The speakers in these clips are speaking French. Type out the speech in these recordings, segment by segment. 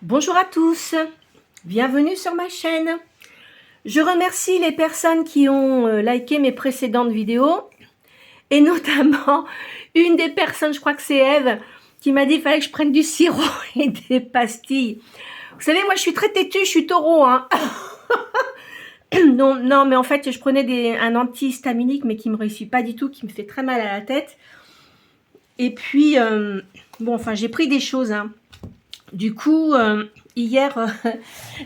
Bonjour à tous, bienvenue sur ma chaîne. Je remercie les personnes qui ont liké mes précédentes vidéos et notamment une des personnes, je crois que c'est Eve, qui m'a dit qu'il fallait que je prenne du sirop et des pastilles. Vous savez, moi je suis très têtue, je suis taureau, hein. Non, mais en fait je prenais un antihistaminique mais qui me réussit pas du tout, qui me fait très mal à la tête. Et puis, bon, enfin j'ai pris des choses, hein. Du coup, hier,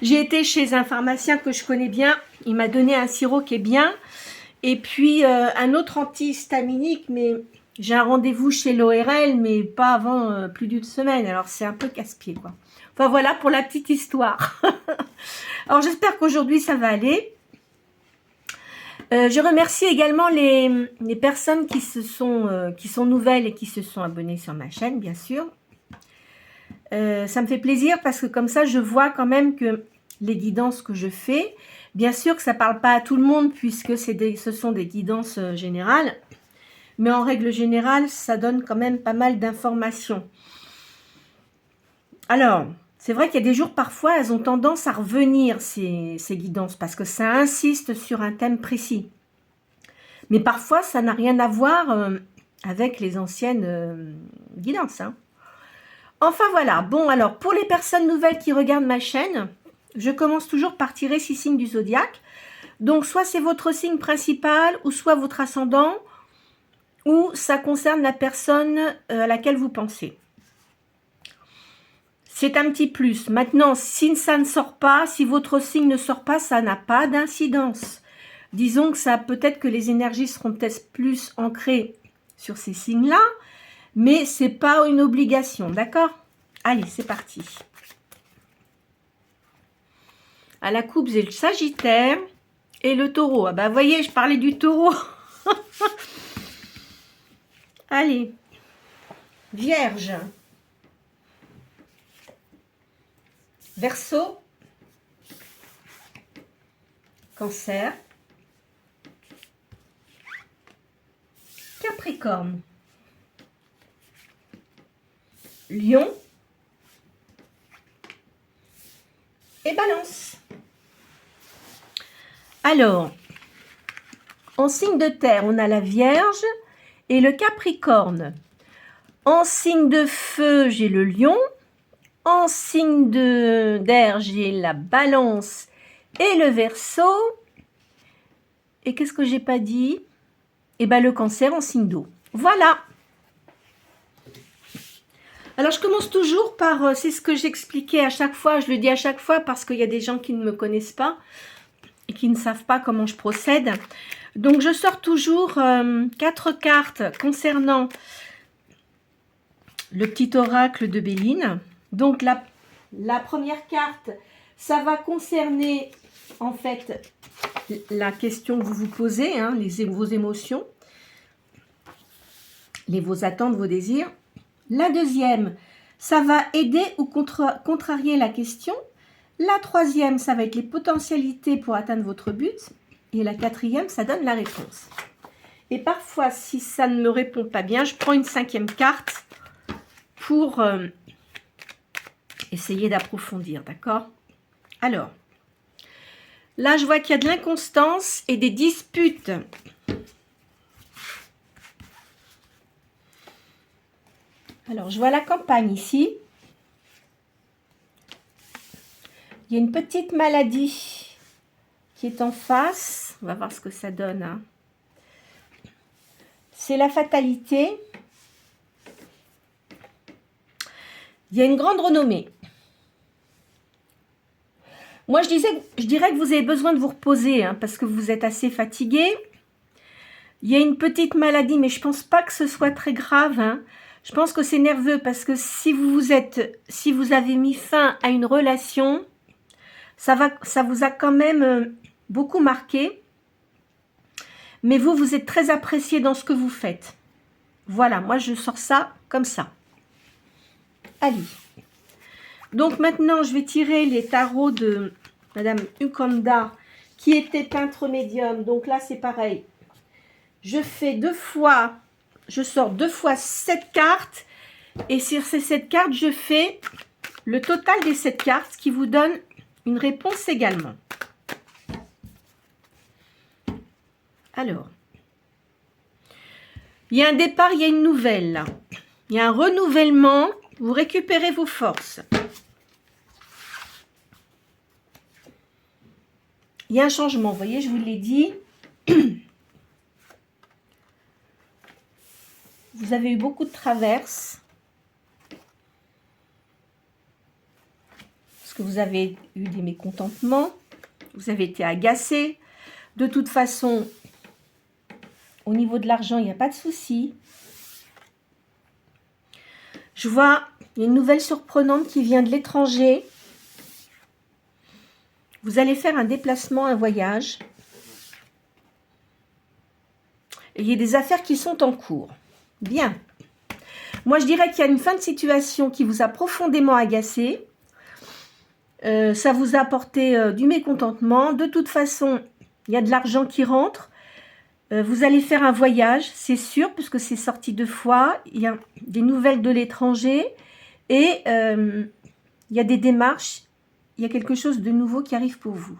j'ai été chez un pharmacien que je connais bien. Il m'a donné un sirop qui est bien. Et puis, un autre antihistaminique, mais j'ai un rendez-vous chez l'ORL, mais pas avant plus d'une semaine. Alors, c'est un peu casse-pied, quoi. Enfin, voilà pour la petite histoire. Alors, j'espère qu'aujourd'hui, ça va aller. Je remercie également les personnes qui sont nouvelles et qui se sont abonnées sur ma chaîne, bien sûr. Ça me fait plaisir parce que comme ça, je vois quand même que les guidances que je fais, bien sûr que ça ne parle pas à tout le monde puisque ce sont des guidances générales, mais en règle générale, ça donne quand même pas mal d'informations. Alors, c'est vrai qu'il y a des jours, parfois, elles ont tendance à revenir, ces guidances, parce que ça insiste sur un thème précis. Mais parfois, ça n'a rien à voir avec les anciennes guidances, hein. Enfin voilà, bon alors pour les personnes nouvelles qui regardent ma chaîne, je commence toujours par tirer 6 signes du zodiaque. Donc soit c'est votre signe principal ou soit votre ascendant ou ça concerne la personne à laquelle vous pensez. C'est un petit plus. Maintenant, si ça ne sort pas, si votre signe ne sort pas, ça n'a pas d'incidence. Disons que ça peut-être que les énergies seront peut-être plus ancrées sur ces signes-là, mais c'est pas une obligation, d'accord? Allez, c'est parti. À la coupe, j'ai le Sagittaire et le Taureau. Ah bah, vous voyez, je parlais du Taureau. Allez. Vierge. Verseau. Cancer. Capricorne. Lion. Et Balance. Alors, en signe de terre, on a la Vierge et le Capricorne. En signe de feu, j'ai le Lion. En signe d'air, j'ai la Balance et le Verseau. Et qu'est-ce que j'ai pas dit? Eh bien, le Cancer en signe d'eau. Voilà. Alors, je commence toujours par, c'est ce que j'expliquais à chaque fois, je le dis à chaque fois parce qu'il y a des gens qui ne me connaissent pas et qui ne savent pas comment je procède. Donc, je sors toujours 4 cartes concernant le petit oracle de Béline. Donc, la première carte, ça va concerner, en fait, la question que vous vous posez, hein, vos émotions, vos attentes, vos désirs. La deuxième, ça va aider ou contrarier la question. La troisième, ça va être les potentialités pour atteindre votre but. Et la quatrième, ça donne la réponse. Et parfois, si ça ne me répond pas bien, je prends une 5e carte pour essayer d'approfondir, d'accord? Alors, là, je vois qu'il y a de l'inconstance et des disputes. Alors, je vois la campagne ici. Il y a une petite maladie qui est en face. On va voir ce que ça donne, hein. C'est la fatalité. Il y a une grande renommée. Moi, je dirais que vous avez besoin de vous reposer, hein, parce que vous êtes assez fatigué. Il y a une petite maladie, mais je ne pense pas que ce soit très grave, hein. Je pense que c'est nerveux parce que si vous avez mis fin à une relation, ça vous a quand même beaucoup marqué. Mais vous êtes très apprécié dans ce que vous faites. Voilà, moi je sors ça comme ça. Allez. Donc maintenant, je vais tirer les tarots de Madame Ukanda, qui était peintre médium. Donc là, c'est pareil. Je sors 2 fois 7 cartes. Et sur ces 7 cartes, je fais le total des 7 cartes qui vous donne une réponse également. Alors, il y a un départ, il y a une nouvelle. Là. Il y a un renouvellement, vous récupérez vos forces. Il y a un changement, vous voyez, je vous l'ai dit. Vous avez eu beaucoup de traverses. Parce que vous avez eu des mécontentements. Vous avez été agacé. De toute façon, au niveau de l'argent, il n'y a pas de souci. Je vois, il y a une nouvelle surprenante qui vient de l'étranger. Vous allez faire un déplacement, un voyage. Et il y a des affaires qui sont en cours. Bien. Moi, je dirais qu'il y a une fin de situation qui vous a profondément agacé. Ça vous a apporté du mécontentement. De toute façon, il y a de l'argent qui rentre. Vous allez faire un voyage, c'est sûr, puisque c'est sorti 2 fois. Il y a des nouvelles de l'étranger. Et il y a des démarches. Il y a quelque chose de nouveau qui arrive pour vous.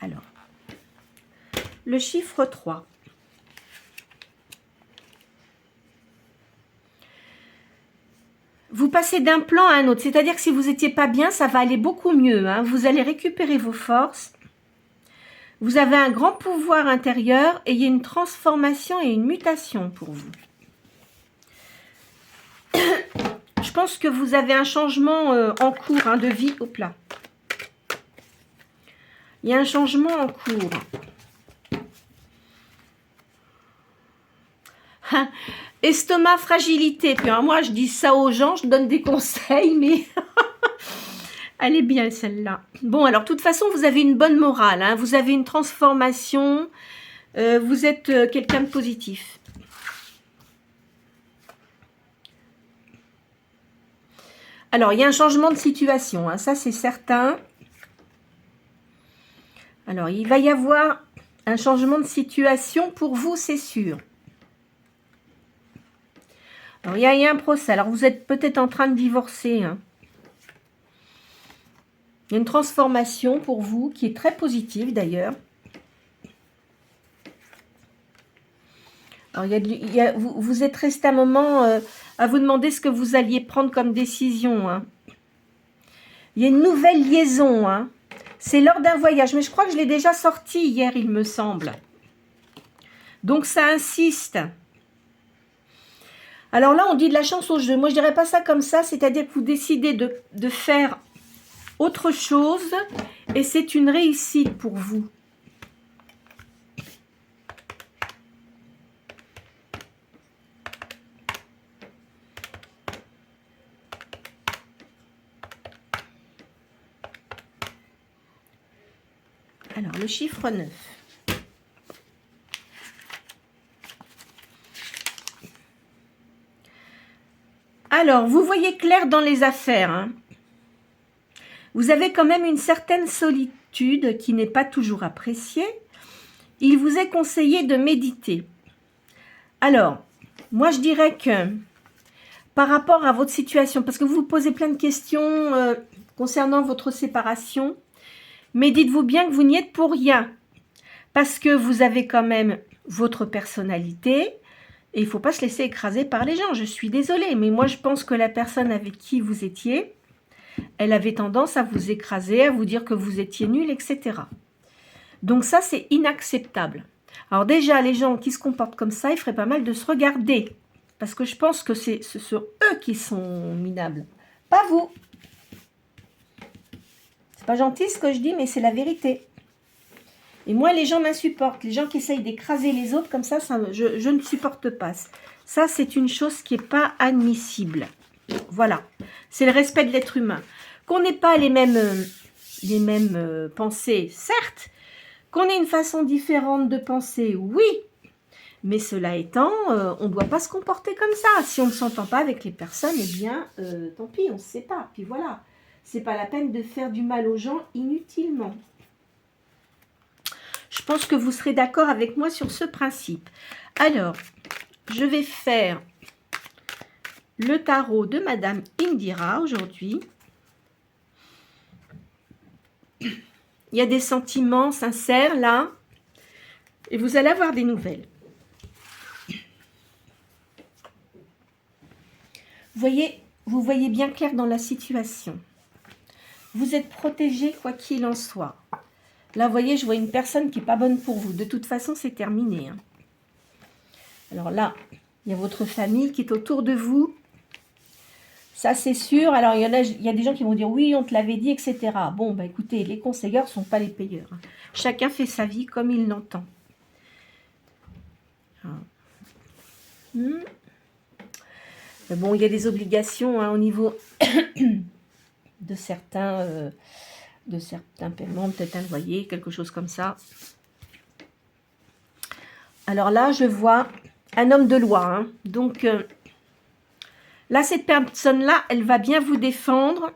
Alors, le chiffre 3. Vous passez d'un plan à un autre. C'est-à-dire que si vous n'étiez pas bien, ça va aller beaucoup mieux. Hein. Vous allez récupérer vos forces. Vous avez un grand pouvoir intérieur et il y a une transformation et une mutation pour vous. Je pense que vous avez un changement en cours de vie. Hop là. Il y a un changement en cours. Estomac, fragilité. Puis alors, moi, je dis ça aux gens, je donne des conseils, mais elle est bien celle-là. Bon, alors, de toute façon, vous avez une bonne morale. Hein. Vous avez une transformation. Vous êtes quelqu'un de positif. Alors, il y a un changement de situation. Hein. Ça, c'est certain. Alors, il va y avoir un changement de situation pour vous, c'est sûr. Alors, il y a un procès. Alors, vous êtes peut-être en train de divorcer. Hein. Il y a une transformation pour vous qui est très positive d'ailleurs. Alors, vous êtes resté un moment à vous demander ce que vous alliez prendre comme décision. Hein. Il y a une nouvelle liaison. Hein. C'est lors d'un voyage. Mais je crois que je l'ai déjà sorti hier, il me semble. Donc, ça insiste. Alors là, on dit de la chance au jeu. Moi, je dirais pas ça comme ça. C'est-à-dire que vous décidez de faire autre chose. Et c'est une réussite pour vous. Alors, le chiffre 9. Alors, vous voyez clair dans les affaires. Hein. Vous avez quand même une certaine solitude qui n'est pas toujours appréciée. Il vous est conseillé de méditer. Alors, moi je dirais que par rapport à votre situation, parce que vous vous posez plein de questions concernant votre séparation, mais dites-vous bien que vous n'y êtes pour rien. Parce que vous avez quand même votre personnalité. Et il ne faut pas se laisser écraser par les gens. Je suis désolée, mais moi je pense que la personne avec qui vous étiez, elle avait tendance à vous écraser, à vous dire que vous étiez nul, etc. Donc ça, c'est inacceptable. Alors déjà, les gens qui se comportent comme ça, il ferait pas mal de se regarder. Parce que je pense que ce sont eux qui sont minables. Pas vous. C'est pas gentil ce que je dis, mais c'est la vérité. Et moi, les gens m'insupportent. Les gens qui essayent d'écraser les autres comme ça, je ne supporte pas. Ça, c'est une chose qui n'est pas admissible. Voilà. C'est le respect de l'être humain. Qu'on n'ait pas les mêmes pensées, certes. Qu'on ait une façon différente de penser, oui. Mais cela étant, on ne doit pas se comporter comme ça. Si on ne s'entend pas avec les personnes, eh bien, tant pis, on se sépare. Puis voilà. C'est pas la peine de faire du mal aux gens inutilement. Je pense que vous serez d'accord avec moi sur ce principe. Alors, je vais faire le tarot de Madame Indira aujourd'hui. Il y a des sentiments sincères là. Et vous allez avoir des nouvelles. Vous voyez bien clair dans la situation. Vous êtes protégé quoi qu'il en soit. Là, vous voyez, je vois une personne qui n'est pas bonne pour vous. De toute façon, c'est terminé. Hein. Alors là, il y a votre famille qui est autour de vous. Ça, c'est sûr. Alors, il y a des gens qui vont dire, oui, on te l'avait dit, etc. Bon, bah écoutez, les conseillers ne sont pas les payeurs. Hein. Chacun fait sa vie comme il l'entend. Mais bon, il y a des obligations hein, au niveau de certains paiements, peut-être un loyer, quelque chose comme ça. Alors là, je vois un homme de loi. Hein. Donc, là, cette personne-là, elle va bien vous défendre.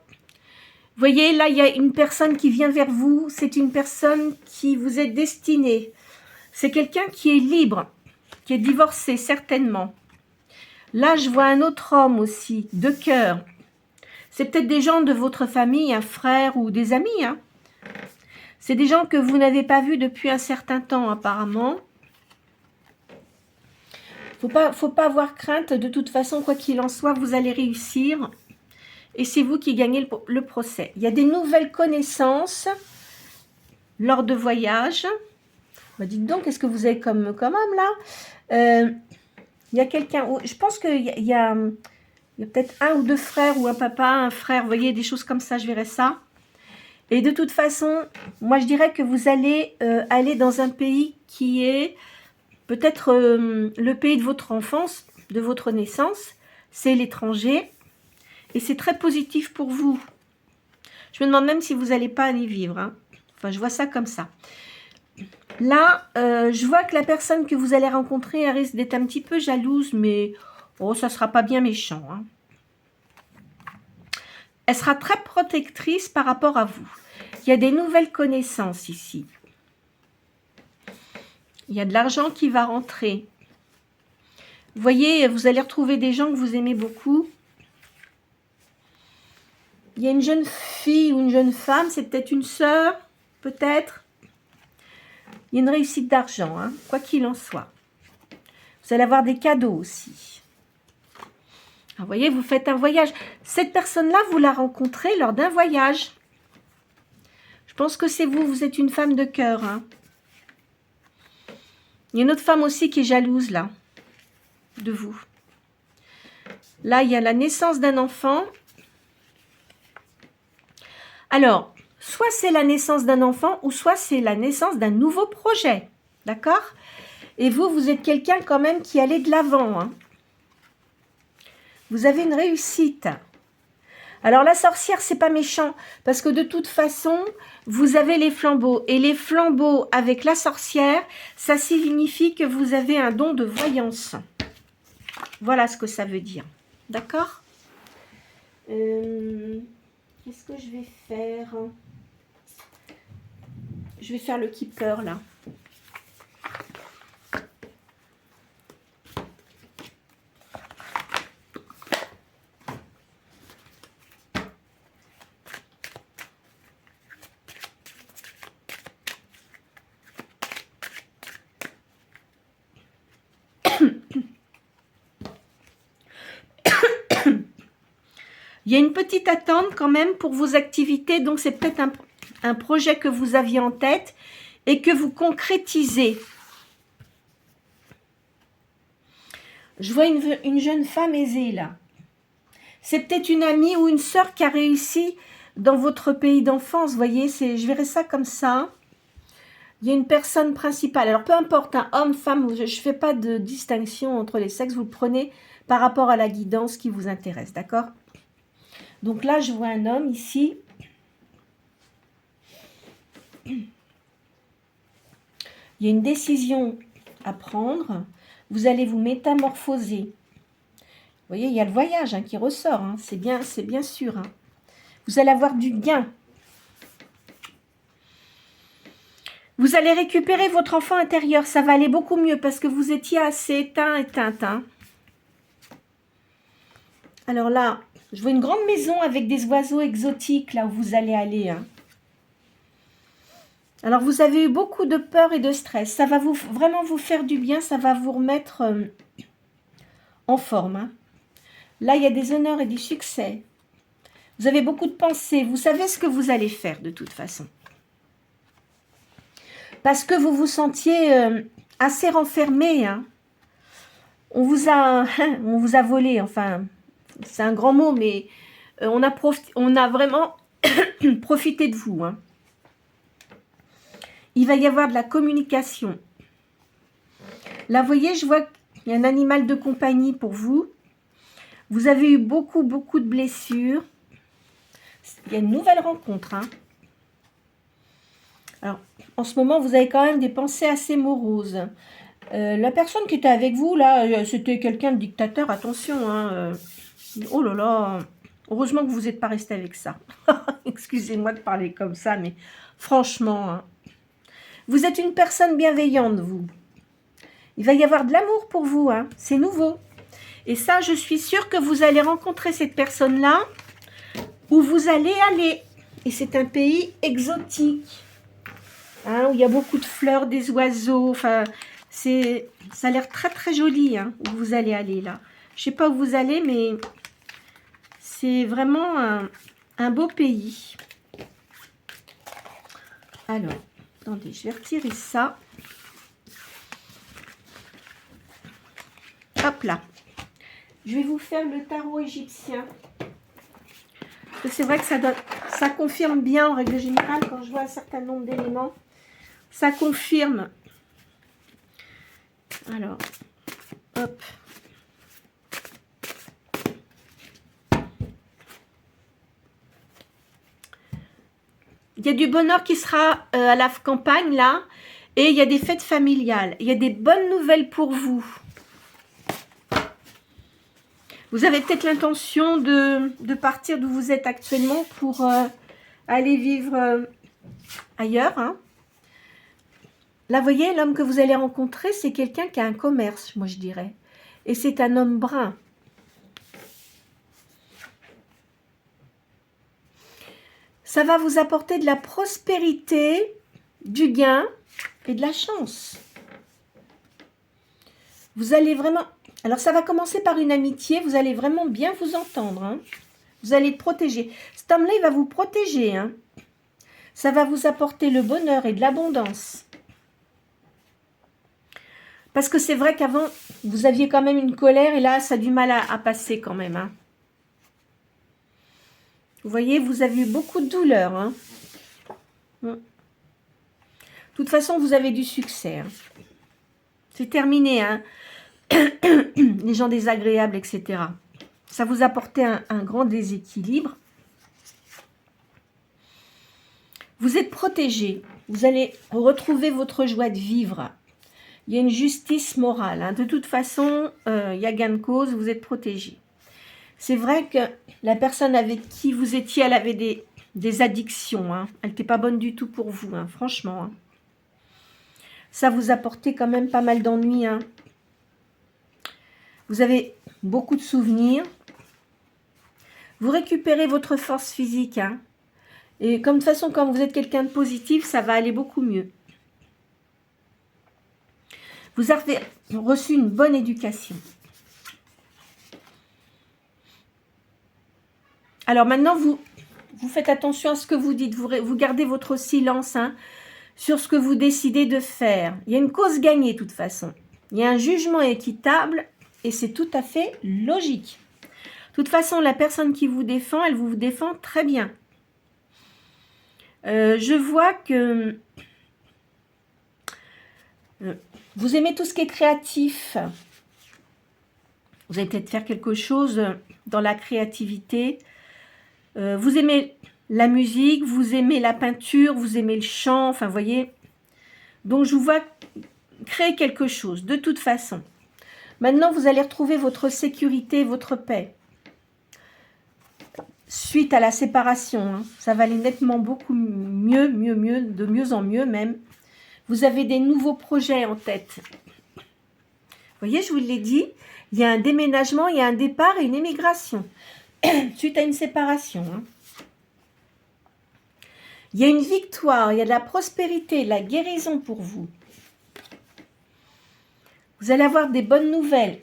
Vous voyez, là, il y a une personne qui vient vers vous. C'est une personne qui vous est destinée. C'est quelqu'un qui est libre, qui est divorcé, certainement. Là, je vois un autre homme aussi, de cœur. C'est peut-être des gens de votre famille, un frère ou des amis. Hein. C'est des gens que vous n'avez pas vus depuis un certain temps, apparemment. Faut pas avoir crainte. De toute façon, quoi qu'il en soit, vous allez réussir. Et c'est vous qui gagnez le procès. Il y a des nouvelles connaissances lors de voyages. Bah, dites donc, qu'est-ce que vous avez comme homme là il y a quelqu'un, je pense qu'il y a peut-être un ou deux frères ou un papa, un frère, vous voyez, des choses comme ça, je verrai ça. Et de toute façon, moi je dirais que vous allez aller dans un pays qui est peut-être le pays de votre enfance, de votre naissance, c'est l'étranger. Et c'est très positif pour vous. Je me demande même si vous n'allez pas aller vivre. Hein. Enfin, je vois ça comme ça. Là, je vois que la personne que vous allez rencontrer, elle risque d'être un petit peu jalouse, mais oh, ça ne sera pas bien méchant. Hein. Elle sera très protectrice par rapport à vous. Il y a des nouvelles connaissances ici. Il y a de l'argent qui va rentrer. Vous voyez, vous allez retrouver des gens que vous aimez beaucoup. Il y a une jeune fille ou une jeune femme, c'est peut-être une sœur, peut-être. Il y a une réussite d'argent, hein, quoi qu'il en soit. Vous allez avoir des cadeaux aussi. Alors, vous voyez, vous faites un voyage. Cette personne-là, vous la rencontrez lors d'un voyage. Je pense que c'est vous, vous êtes une femme de cœur. Hein. Il y a une autre femme aussi qui est jalouse, là, de vous. Là, il y a la naissance d'un enfant. Alors, soit c'est la naissance d'un enfant ou soit c'est la naissance d'un nouveau projet. D'accord? Et vous, vous êtes quelqu'un quand même qui allait de l'avant. Hein. Vous avez une réussite. Alors la sorcière, c'est pas méchant. Parce que de toute façon, vous avez les flambeaux. Et les flambeaux avec la sorcière, ça signifie que vous avez un don de voyance. Voilà ce que ça veut dire. D'accord? Qu'est-ce que je vais faire? Je vais faire le keeper là. Il y a une petite attente quand même pour vos activités, donc c'est peut-être un projet que vous aviez en tête et que vous concrétisez. Je vois une jeune femme aisée là. C'est peut-être une amie ou une sœur qui a réussi dans votre pays d'enfance, vous voyez, je verrais ça comme ça. Il y a une personne principale. Alors, peu importe, un homme, femme, je ne fais pas de distinction entre les sexes, vous le prenez par rapport à la guidance qui vous intéresse, d'accord? Donc là, je vois un homme ici. Il y a une décision à prendre. Vous allez vous métamorphoser. Vous voyez, il y a le voyage hein, qui ressort. Hein. C'est bien sûr. Hein. Vous allez avoir du gain. Vous allez récupérer votre enfant intérieur. Ça va aller beaucoup mieux parce que vous étiez assez éteinte. Hein. Alors là, je vois une grande maison avec des oiseaux exotiques là où vous allez aller. Hein. Alors, vous avez eu beaucoup de peur et de stress. Ça va vraiment vous faire du bien. Ça va vous remettre en forme. Hein. Là, il y a des honneurs et du succès. Vous avez beaucoup de pensées. Vous savez ce que vous allez faire de toute façon. Parce que vous vous sentiez assez renfermé. Hein. On vous a volé. Enfin, c'est un grand mot, mais on a vraiment profité de vous. Hein. Il va y avoir de la communication. Là, vous voyez, je vois qu'il y a un animal de compagnie pour vous. Vous avez eu beaucoup de blessures. Il y a une nouvelle rencontre. Hein. Alors, en ce moment, vous avez quand même des pensées assez moroses. La personne qui était avec vous, là, c'était quelqu'un de dictateur. Attention, hein. Oh là là. Heureusement que vous n'êtes pas resté avec ça. Excusez-moi de parler comme ça, mais franchement... Hein. Vous êtes une personne bienveillante, vous. Il va y avoir de l'amour pour vous, hein. C'est nouveau. Et ça, je suis sûre que vous allez rencontrer cette personne-là où vous allez aller. Et c'est un pays exotique, hein, où il y a beaucoup de fleurs, des oiseaux. Enfin, ça a l'air très joli, hein, où vous allez aller là. Je ne sais pas où vous allez, mais c'est vraiment un beau pays. Alors... Attendez, je vais retirer ça. Hop là. Je vais vous faire le tarot égyptien. C'est vrai que ça confirme bien en règle générale quand je vois un certain nombre d'éléments. Ça confirme. Alors, hop. Il y a du bonheur qui sera à la campagne, là. Et il y a des fêtes familiales. Il y a des bonnes nouvelles pour vous. Vous avez peut-être l'intention de partir d'où vous êtes actuellement pour aller vivre ailleurs. Hein. Là, vous voyez, l'homme que vous allez rencontrer, c'est quelqu'un qui a un commerce, moi je dirais. Et c'est un homme brun. Ça va vous apporter de la prospérité, du gain et de la chance. Vous allez vraiment... Alors, ça va commencer par une amitié. Vous allez vraiment bien vous entendre. Hein. Vous allez être protégé. Cet homme-là, il va vous protéger. Hein. Ça va vous apporter le bonheur et de l'abondance. Parce que c'est vrai qu'avant, vous aviez quand même une colère. Et là, ça a du mal à passer quand même. Hein. Vous voyez, vous avez eu beaucoup de douleurs. Hein. De toute façon, vous avez du succès. Hein. C'est terminé. Hein. Les gens désagréables, etc. Ça vous apportait un grand déséquilibre. Vous êtes protégé. Vous allez retrouver votre joie de vivre. Il y a une justice morale. Hein. De toute façon, il y a gain de cause. Vous êtes protégé. C'est vrai que la personne avec qui vous étiez, elle avait des addictions. Hein. Elle n'était pas bonne du tout pour vous, hein, franchement. Hein. Ça vous apportait quand même pas mal d'ennuis. Hein. Vous avez beaucoup de souvenirs. Vous récupérez votre force physique. Hein. Et comme de toute façon, quand vous êtes quelqu'un de positif, ça va aller beaucoup mieux. Vous avez reçu une bonne éducation. Alors maintenant, vous faites attention à ce que vous dites. Vous gardez votre silence hein, sur ce que vous décidez de faire. Il y a une cause gagnée de toute façon. Il y a un jugement équitable et c'est tout à fait logique. De toute façon, la personne qui vous défend, elle vous défend très bien. Je vois que vous aimez tout ce qui est créatif. Vous allez peut-être faire quelque chose dans la créativité. Vous aimez la musique, vous aimez la peinture, vous aimez le chant, enfin, vous voyez. Donc, je vous vois créer quelque chose, de toute façon. Maintenant, vous allez retrouver votre sécurité, votre paix. Suite à la séparation, hein, ça va aller nettement beaucoup mieux, de mieux en mieux même. Vous avez des nouveaux projets en tête. Vous voyez, je vous l'ai dit, il y a un déménagement, il y a un départ et une émigration suite à une séparation. Hein. Il y a une victoire, il y a de la prospérité, de la guérison pour vous. Vous allez avoir des bonnes nouvelles.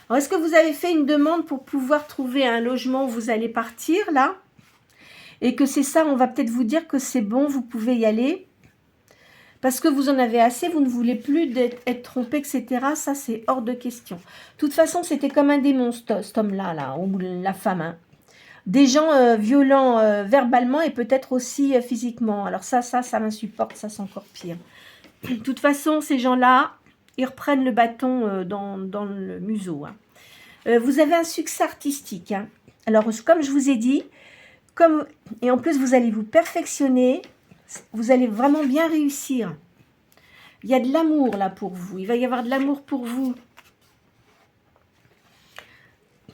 Alors, est-ce que vous avez fait une demande pour pouvoir trouver un logement où vous allez partir, là? Et que c'est ça, on va peut-être vous dire que c'est bon, vous pouvez y aller. Parce que vous en avez assez, vous ne voulez plus être trompé, etc. Ça, c'est hors de question. De toute façon, c'était comme un démon, cet homme-là, là, ou la femme. Hein. Des gens violents verbalement et peut-être aussi physiquement. Alors ça m'insupporte, ça, c'est encore pire. De toute façon, ces gens-là, ils reprennent le bâton dans le museau. Hein. Vous avez un succès artistique. Hein. Alors, comme je vous ai dit, et en plus, vous allez vous perfectionner. Vous allez vraiment bien réussir. Il y a de l'amour là pour vous. Il va y avoir de l'amour pour vous.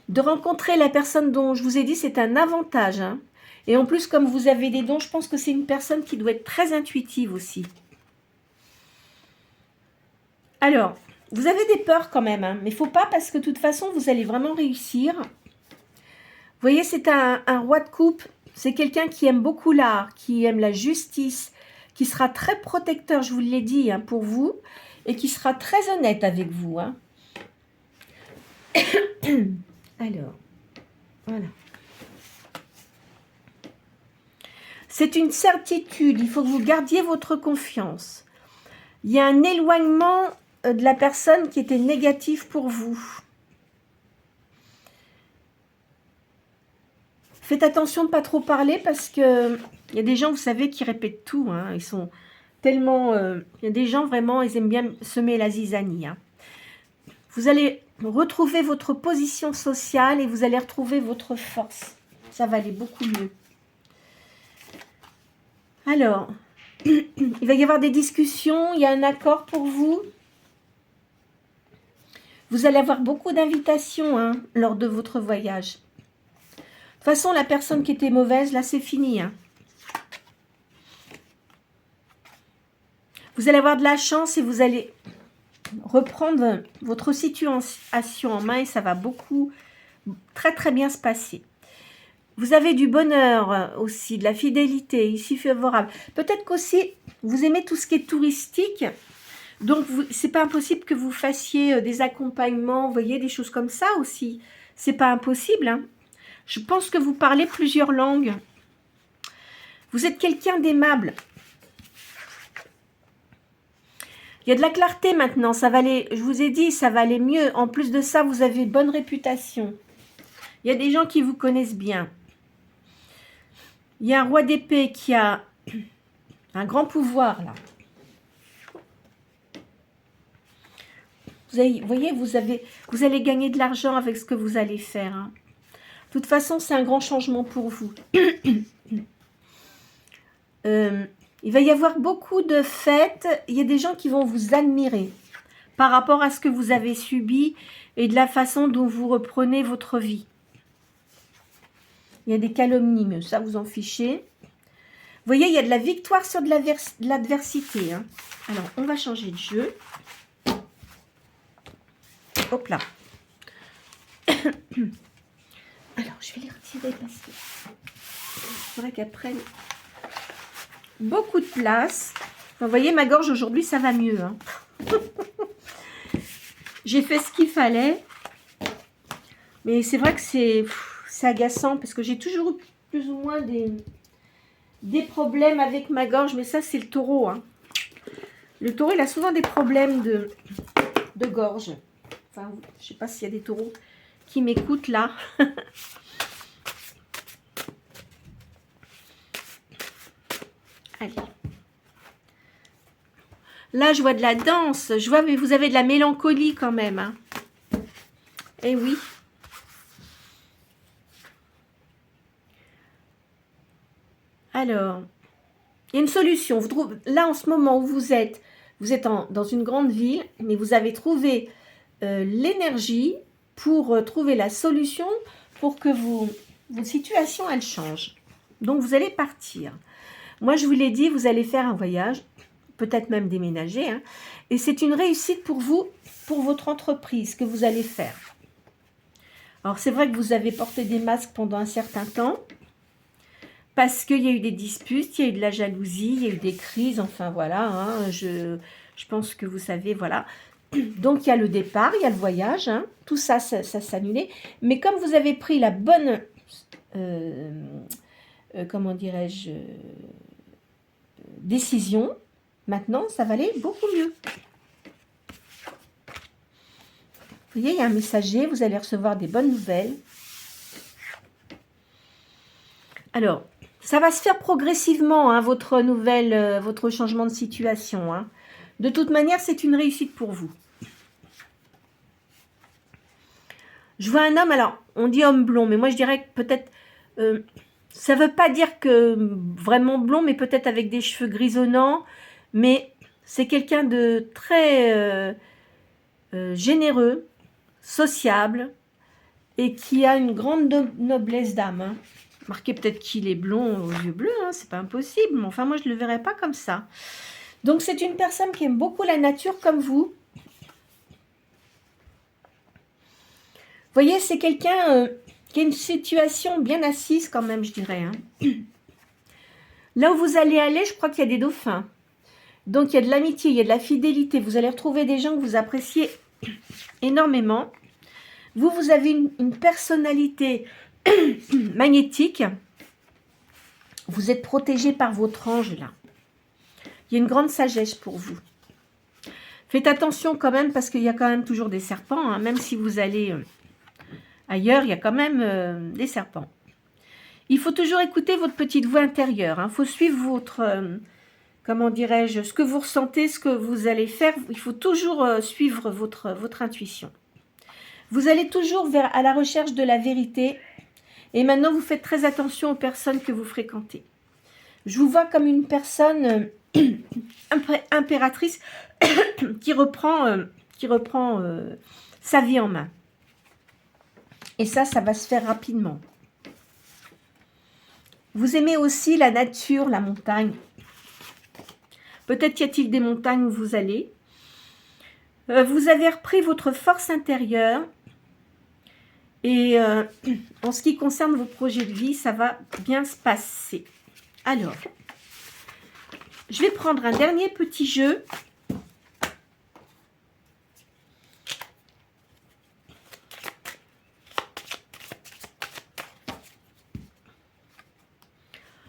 De rencontrer la personne dont je vous ai dit, c'est un avantage. Hein. Et en plus, comme vous avez des dons, je pense que c'est une personne qui doit être très intuitive aussi. Alors, vous avez des peurs quand même. Hein, mais il ne faut pas parce que de toute façon, vous allez vraiment réussir. Vous voyez, c'est un roi de coupe. C'est quelqu'un qui aime beaucoup l'art, qui aime la justice, qui sera très protecteur, je vous l'ai dit, hein, pour vous, et qui sera très honnête avec vous. Hein. Alors, voilà. C'est une certitude, il faut que vous gardiez votre confiance. Il y a un éloignement de la personne qui était négative pour vous. Faites attention de ne pas trop parler parce que il y a des gens, vous savez, qui répètent tout. Hein. Ils sont tellement... il y a des gens, vraiment, ils aiment bien semer la zizanie. Hein. Vous allez retrouver votre position sociale et vous allez retrouver votre force. Ça va aller beaucoup mieux. Alors, il va y avoir des discussions, il y a un accord pour vous. Vous allez avoir beaucoup d'invitations hein, lors de votre voyage. De toute façon, la personne qui était mauvaise, là, c'est fini. Hein. Vous allez avoir de la chance et vous allez reprendre votre situation en main et ça va très très bien se passer. Vous avez du bonheur aussi, de la fidélité, ici favorable. Peut-être qu'aussi, vous aimez tout ce qui est touristique. Donc, c'est pas impossible que vous fassiez des accompagnements, vous voyez, des choses comme ça aussi. C'est pas impossible, hein. Je pense que vous parlez plusieurs langues. Vous êtes quelqu'un d'aimable. Il y a de la clarté maintenant. Ça va aller, je vous ai dit, ça va aller mieux. En plus de ça, vous avez bonne réputation. Il y a des gens qui vous connaissent bien. Il y a un roi d'épée qui a un grand pouvoir, là. Vous voyez, vous allez gagner de l'argent avec ce que vous allez faire. Hein. De toute façon, c'est un grand changement pour vous. Il va y avoir beaucoup de fêtes. Il y a des gens qui vont vous admirer par rapport à ce que vous avez subi et de la façon dont vous reprenez votre vie. Il y a des calomnies, mais ça, vous en fichez. Vous voyez, il y a de la victoire sur de l'adversité. Hein. Alors, on va changer de jeu. Hop là. Alors, je vais les retirer parce que c'est vrai qu'elles prennent beaucoup de place. Enfin, vous voyez, ma gorge aujourd'hui, ça va mieux. Hein. J'ai fait ce qu'il fallait. Mais c'est vrai que c'est agaçant parce que j'ai toujours eu plus ou moins des problèmes avec ma gorge. Mais ça, c'est le taureau. Hein. Le taureau, il a souvent des problèmes de gorge. Enfin, je ne sais pas s'il y a des taureaux qui m'écoutent là. Allez. Là, je vois de la danse. Je vois, mais vous avez de la mélancolie quand même. Hein. Eh oui. Alors, il y a une solution. Vous trouvez, là, en ce moment où vous êtes dans une grande ville, mais vous avez trouvé l'énergie pour trouver la solution pour que votre situation, elle change. Donc, vous allez partir. Moi, je vous l'ai dit, vous allez faire un voyage peut-être même déménager, hein. Et c'est une réussite pour vous, pour votre entreprise que vous allez faire. Alors c'est vrai que vous avez porté des masques pendant un certain temps, parce qu'il y a eu des disputes, il y a eu de la jalousie, il y a eu des crises, enfin voilà, hein, je pense que vous savez, voilà. Donc il y a le départ, il y a le voyage, hein, tout ça, ça s'annulait. Mais comme vous avez pris la bonne, comment dirais-je, décision, maintenant ça va aller beaucoup mieux. Vous voyez, il y a un messager, vous allez recevoir des bonnes nouvelles. Alors, ça va se faire progressivement, hein, votre nouvelle, votre changement de situation, hein. De toute manière, c'est une réussite pour vous. Je vois un homme, alors, on dit homme blond, mais moi je dirais que peut-être, ça ne veut pas dire que vraiment blond, mais peut-être avec des cheveux grisonnants, mais c'est quelqu'un de très généreux, sociable, et qui a une grande noblesse d'âme, hein. Marquez peut-être qu'il est blond aux yeux bleus, hein, c'est pas impossible, mais enfin moi je ne le verrais pas comme ça. Donc c'est une personne qui aime beaucoup la nature comme vous. Vous voyez, c'est quelqu'un qui a une situation bien assise quand même, je dirais, hein. Là où vous allez aller, je crois qu'il y a des dauphins. Donc il y a de l'amitié, il y a de la fidélité. Vous allez retrouver des gens que vous appréciez énormément. Vous avez une personnalité magnétique. Vous êtes protégé par votre ange là. Il y a une grande sagesse pour vous. Faites attention quand même parce qu'il y a quand même toujours des serpents, hein. Même si vous allez ailleurs, il y a quand même des serpents. Il faut toujours écouter votre petite voix intérieure, hein. Il faut suivre votre, comment dirais-je, ce que vous ressentez, ce que vous allez faire. Il faut toujours suivre votre intuition. Vous allez toujours à la recherche de la vérité. Et maintenant, vous faites très attention aux personnes que vous fréquentez. Je vous vois comme une personne impératrice qui reprend sa vie en main. Et ça va se faire rapidement. Vous aimez aussi la nature, la montagne. Peut-être y a-t-il des montagnes où vous allez. Vous avez repris votre force intérieure. Et en ce qui concerne vos projets de vie, ça va bien se passer. Alors, je vais prendre un dernier petit jeu.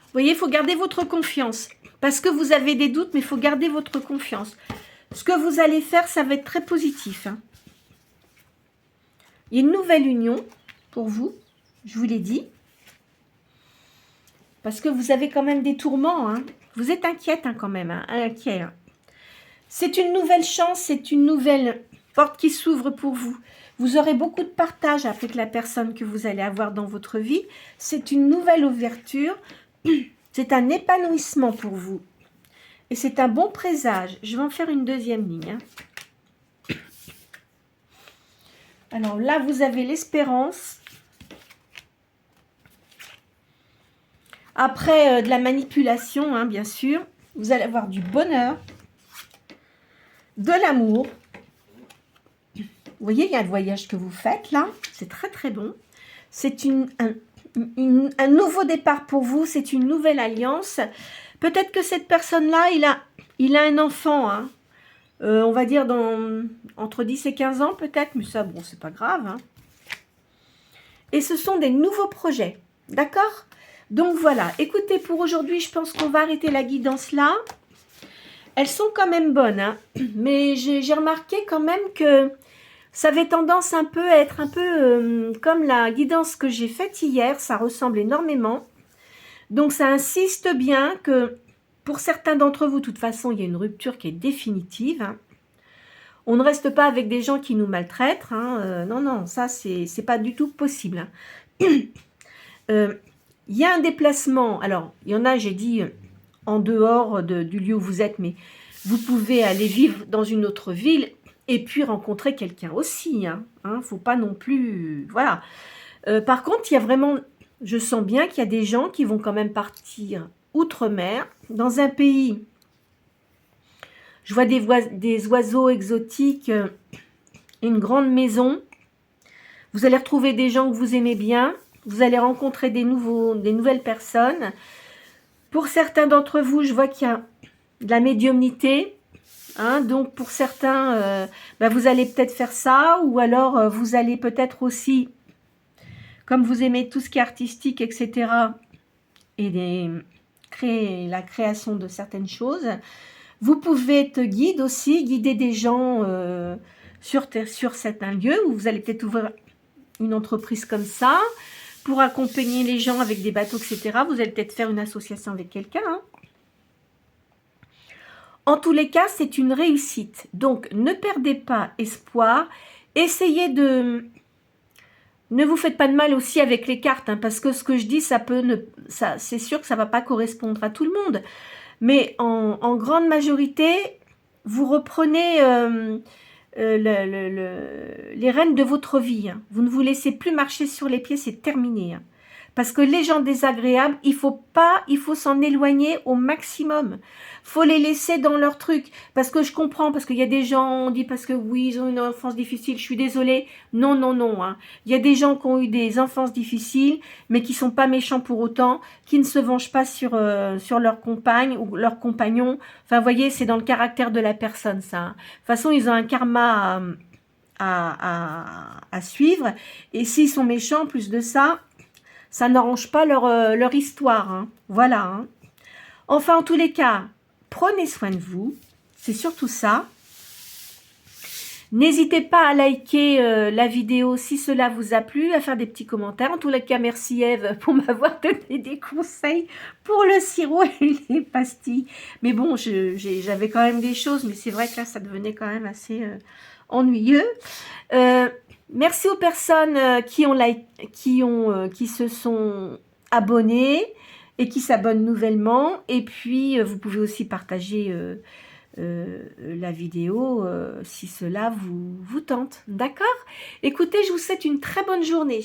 Vous voyez, il faut garder votre confiance. Parce que vous avez des doutes, mais il faut garder votre confiance. Ce que vous allez faire, ça va être très positif, hein. Il y a une nouvelle union pour vous, je vous l'ai dit. Parce que vous avez quand même des tourments, hein. Vous êtes inquiète hein, quand même, hein, inquiet. Hein. C'est une nouvelle chance, c'est une nouvelle porte qui s'ouvre pour vous. Vous aurez beaucoup de partage avec la personne que vous allez avoir dans votre vie. C'est une nouvelle ouverture. C'est un épanouissement pour vous. Et c'est un bon présage. Je vais en faire une deuxième ligne. Hein. Alors là, vous avez l'espérance. Après de la manipulation, hein, bien sûr. Vous allez avoir du bonheur, de l'amour. Vous voyez, il y a le voyage que vous faites là. C'est très très bon. C'est un nouveau départ pour vous. C'est une nouvelle alliance. Peut-être que cette personne-là, il a un enfant, hein. On va dire entre 10 et 15 ans peut-être, mais ça, bon, c'est pas grave. Hein. Et ce sont des nouveaux projets, d'accord? Donc voilà, écoutez, pour aujourd'hui, je pense qu'on va arrêter la guidance là. Elles sont quand même bonnes, hein, mais j'ai remarqué quand même que ça avait tendance un peu à être un peu comme la guidance que j'ai faite hier, ça ressemble énormément. Donc ça insiste bien que pour certains d'entre vous, de toute façon, il y a une rupture qui est définitive. Hein. On ne reste pas avec des gens qui nous maltraitent. Hein. Non, non, ça, c'est pas du tout possible. Hein. Il y a un déplacement. Alors, il y en a, j'ai dit, en dehors du lieu où vous êtes, mais vous pouvez aller vivre dans une autre ville et puis rencontrer quelqu'un aussi. Hein. Faut pas non plus... Voilà. Par contre, il y a vraiment... Je sens bien qu'il y a des gens qui vont quand même partir outre-mer, dans un pays Je vois des oiseaux exotiques, une grande maison. Vous allez retrouver des gens que vous aimez bien. Vous allez rencontrer des nouvelles personnes. Pour certains d'entre vous, je vois qu'il y a de la médiumnité. Hein, donc pour certains, vous allez peut-être faire ça. Ou alors vous allez peut-être aussi, comme vous aimez tout ce qui est artistique, etc. Et créer la création de certaines choses. Vous pouvez être guide aussi, guider des gens sur certains lieux où vous allez peut-être ouvrir une entreprise comme ça pour accompagner les gens avec des bateaux, etc. Vous allez peut-être faire une association avec quelqu'un. Hein. En tous les cas, c'est une réussite. Donc, ne perdez pas espoir. Essayez de... Ne vous faites pas de mal aussi avec les cartes, hein, parce que ce que je dis, c'est sûr que ça ne va pas correspondre à tout le monde. Mais en grande majorité, vous reprenez les rênes de votre vie. Hein. Vous ne vous laissez plus marcher sur les pieds, c'est terminé. Hein. Parce que les gens désagréables, il faut s'en éloigner au maximum. Faut les laisser dans leur truc. Parce que je comprends, parce qu'il y a des gens, on dit parce que oui, ils ont une enfance difficile, je suis désolée. Non, non, non. Hein. Il y a des gens qui ont eu des enfances difficiles, mais qui sont pas méchants pour autant, qui ne se vengent pas sur leur compagne ou leur compagnon. Enfin, vous voyez, c'est dans le caractère de la personne, ça. Hein. De toute façon, ils ont un karma à suivre. Et s'ils sont méchants, plus de ça, ça n'arrange pas leur histoire. Hein. Voilà. Hein. Enfin, en tous les cas, prenez soin de vous. C'est surtout ça. N'hésitez pas à liker la vidéo si cela vous a plu, à faire des petits commentaires. En tous les cas, merci Ève pour m'avoir donné des conseils pour le sirop et les pastilles. Mais bon, j'avais quand même des choses, mais c'est vrai que là, ça devenait quand même assez ennuyeux. Merci aux personnes qui se sont abonnées et qui s'abonnent nouvellement. Et puis, vous pouvez aussi partager la vidéo si cela vous tente. D'accord? Écoutez, je vous souhaite une très bonne journée.